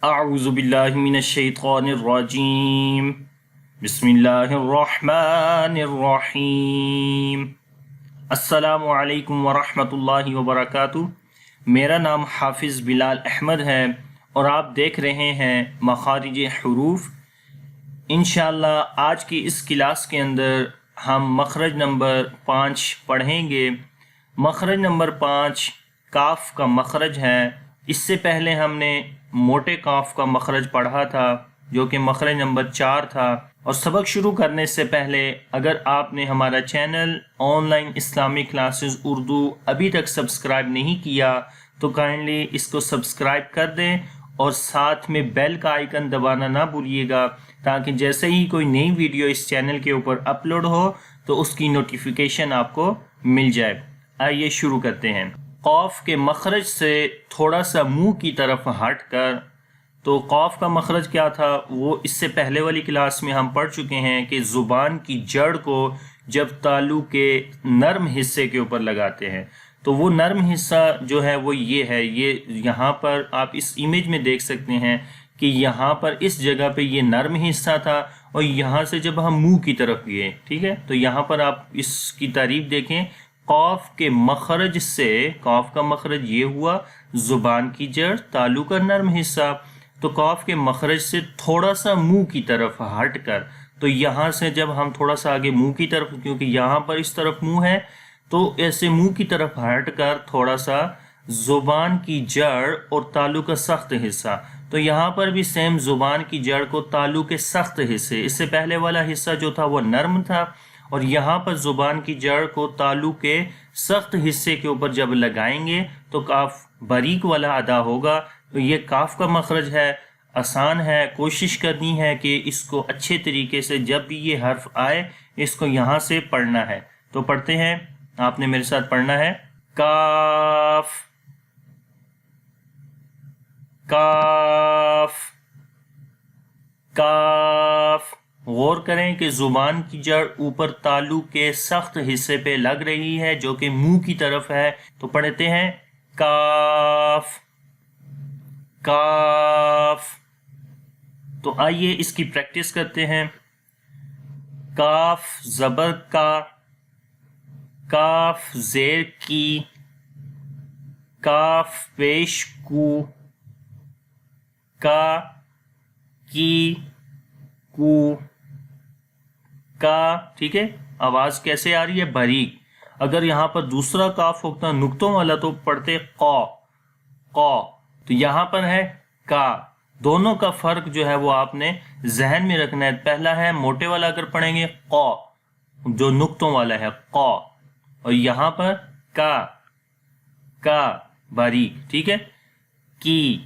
اعوذ باللہ من الشیطان الرجیم بسم اللہ الرحمن الرحیم۔ السلام علیکم ورحمۃ اللہ وبرکاتہ۔ میرا نام حافظ بلال احمد ہے اور آپ دیکھ رہے ہیں مخارج حروف۔ انشاءاللہ آج کی اس کلاس کے اندر ہم مخرج نمبر 5 پڑھیں گے۔ مخرج نمبر 5 کاف کا مخرج ہے۔ اس سے پہلے ہم نے موٹے کاف کا مخرج پڑھا تھا جو کہ مخرج نمبر 4 تھا۔ اور سبق شروع کرنے سے پہلے اگر آپ نے ہمارا چینل آن لائن اسلامی کلاسز اردو ابھی تک سبسکرائب نہیں کیا تو کائنڈلی اس کو سبسکرائب کر دیں اور ساتھ میں بیل کا آئیکن دبانا نہ بھولیے گا تاکہ جیسے ہی کوئی نئی ویڈیو اس چینل کے اوپر اپلوڈ ہو تو اس کی نوٹیفیکیشن آپ کو مل جائے۔ آئیے شروع کرتے ہیں۔ قاف کے مخرج سے تھوڑا سا منہ کی طرف ہٹ کر، تو قاف کا مخرج کیا تھا وہ اس سے پہلے والی کلاس میں ہم پڑھ چکے ہیں کہ زبان کی جڑ کو جب تالو کے نرم حصے کے اوپر لگاتے ہیں تو وہ نرم حصہ جو ہے وہ یہ ہے۔ یہ یہاں پر آپ اس امیج میں دیکھ سکتے ہیں کہ یہاں پر اس جگہ پہ یہ نرم حصہ تھا اور یہاں سے جب ہم منہ کی طرف گئے، ٹھیک ہے، تو یہاں پر آپ اس کی تعریف دیکھیں۔ قاف کے مخرج سے، قاف کا مخرج یہ ہوا زبان کی جڑ تالو کا نرم حصہ، تو قاف کے مخرج سے تھوڑا سا منہ کی طرف ہٹ کر، تو یہاں سے جب ہم تھوڑا سا آگے منہ کی طرف، کیونکہ یہاں پر اس طرف منہ ہے تو ایسے منہ کی طرف ہٹ کر تھوڑا سا زبان کی جڑ اور تالو کا سخت حصہ، تو یہاں پر بھی سیم زبان کی جڑ کو تالو کے سخت حصے، اس سے پہلے والا حصہ جو تھا وہ نرم تھا اور یہاں پر زبان کی جڑ کو تالو کے سخت حصے کے اوپر جب لگائیں گے تو کاف باریک والا ادا ہوگا۔ تو یہ کاف کا مخرج ہے، آسان ہے، کوشش کرنی ہے کہ اس کو اچھے طریقے سے جب بھی یہ حرف آئے اس کو یہاں سے پڑھنا ہے۔ تو پڑھتے ہیں، آپ نے میرے ساتھ پڑھنا ہے۔ کاف کاف کاف۔ غور کریں کہ زبان کی جڑ اوپر تالو کے سخت حصے پہ لگ رہی ہے جو کہ منہ کی طرف ہے، تو پڑھتے ہیں کاف کاف۔ تو آئیے اس کی پریکٹس کرتے ہیں۔ کاف زبر کا، کاف زیر کی، کاف پیش کو، کا کی کو، کا، ٹھیک ہے۔ آواز کیسے آ رہی ہے؟ باریک۔ اگر یہاں پر دوسرا کاف ہوتا نقطوں والا تو پڑھتے قا قا، تو یہاں پر ہے کا۔ دونوں کا فرق جو ہے وہ آپ نے ذہن میں رکھنا ہے۔ پہلا ہے موٹے والا اگر پڑھیں گے قا جو نقطوں والا ہے قا، اور یہاں پر کا باریک، ٹھیک ہے۔ کی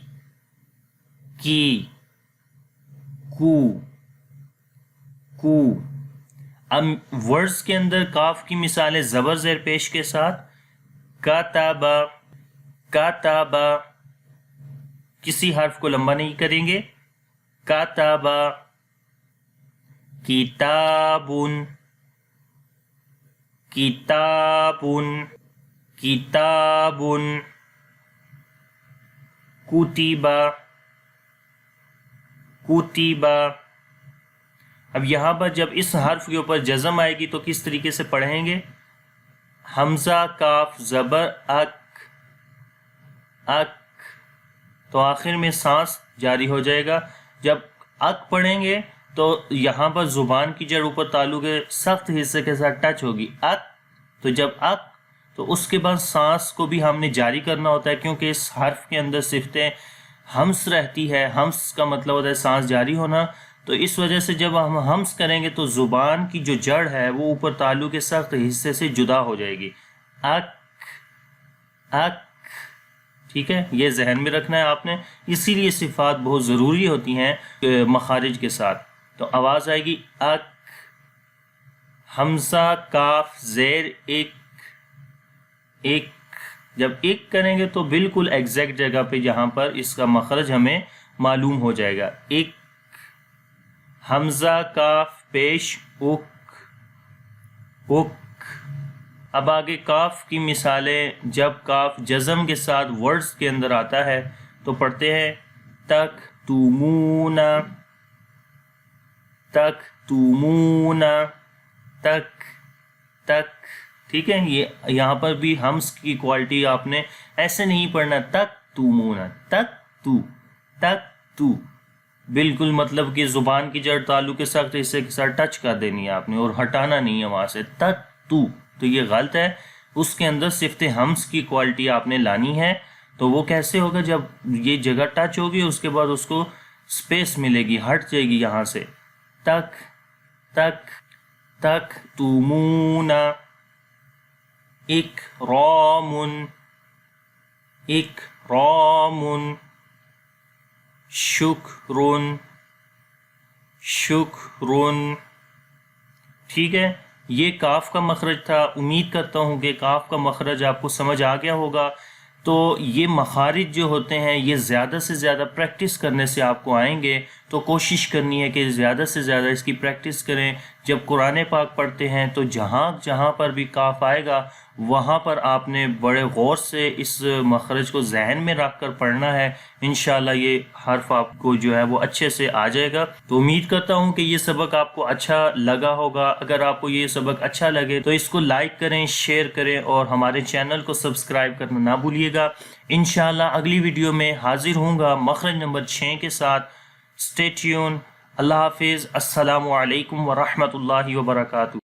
کو۔ اب ورڈز کے اندر کاف کی مثالیں زبر زیر پیش کے ساتھ کاتابا، کسی حرف کو لمبا نہیں کریں گے۔ کاتابا، کتابن کتابن کتابن، کتیبا کتیبا۔ اب یہاں پر جب اس حرف کے اوپر جزم آئے گی تو کس طریقے سے پڑھیں گے؟ حمزہ کاف زبر اک اک، تو آخر میں سانس جاری ہو جائے گا۔ جب اک پڑھیں گے تو یہاں پر زبان کی جڑ اوپر تالو کے سخت حصے کے ساتھ ٹچ ہوگی اک، تو جب اک تو اس کے بعد سانس کو بھی ہم نے جاری کرنا ہوتا ہے کیونکہ اس حرف کے اندر صفتیں ہمس رہتی ہے۔ ہمس کا مطلب ہوتا ہے سانس جاری ہونا، تو اس وجہ سے جب ہم ہمس کریں گے تو زبان کی جو جڑ ہے وہ اوپر تالو کے سخت حصے سے جدا ہو جائے گی۔ اک اک، ٹھیک ہے، یہ ذہن میں رکھنا ہے آپ نے، اسی لیے صفات بہت ضروری ہوتی ہیں مخارج کے ساتھ۔ تو آواز آئے گی اک، حمزہ کاف زیر ایک ایک، جب ایک کریں گے تو بالکل ایگزیکٹ جگہ پہ جہاں پر اس کا مخرج ہمیں معلوم ہو جائے گا۔ ایک، حمزہ کاف پیش اک اک۔ اب آگے کاف کی مثالیں جب کاف جزم کے ساتھ ورڈز کے اندر آتا ہے تو پڑھتے ہیں تک تکتمون تکتمون تک تک. ٹھیک ہے، یہ یہاں پر بھی ہمس کی کوالٹی آپ نے ایسے نہیں پڑھنا، تکتمون تک تو بالکل مطلب کہ زبان کی جڑ تعلق کے ساتھ حصے کے ساتھ ٹچ کر دینی ہے آپ نے اور ہٹانا نہیں ہے وہاں سے، تک تو یہ غلط ہے. اس کے اندر صفت ہمس کی کوالٹی آپ نے لانی ہے. تو وہ کیسے ہوگا؟ جب یہ جگہ ٹچ ہوگی اس کے بعد اس کو سپیس ملے گی، ہٹ جائے گی یہاں سے، تک تک تکتمون. اکرام اکرام. شکر شکر. ٹھیک ہے، یہ کاف کا مخرج تھا. امید کرتا ہوں کہ کاف کا مخرج آپ کو سمجھ آ گیا ہوگا. تو یہ مخارج جو ہوتے ہیں یہ زیادہ سے زیادہ پریکٹس کرنے سے آپ کو آئیں گے. تو کوشش کرنی ہے کہ زیادہ سے زیادہ اس کی پریکٹس کریں. جب قرآن پاک پڑھتے ہیں تو جہاں پر بھی کاف آئے گا وہاں پر آپ نے بڑے غور سے اس مخرج کو ذہن میں رکھ کر پڑھنا ہے. انشاءاللہ یہ حرف آپ کو جو ہے وہ اچھے سے آ جائے گا. تو امید کرتا ہوں کہ یہ سبق آپ کو اچھا لگا ہوگا. اگر آپ کو یہ سبق اچھا لگے تو اس کو لائک کریں، شیئر کریں اور ہمارے چینل کو سبسکرائب کرنا نہ بھولیے گا. انشاءاللہ اگلی ویڈیو میں حاضر ہوں گا مخرج نمبر 6 کے ساتھ. Stay tune. اللہ حافظ. السلام علیکم ورحمۃ اللہ وبرکاتہ.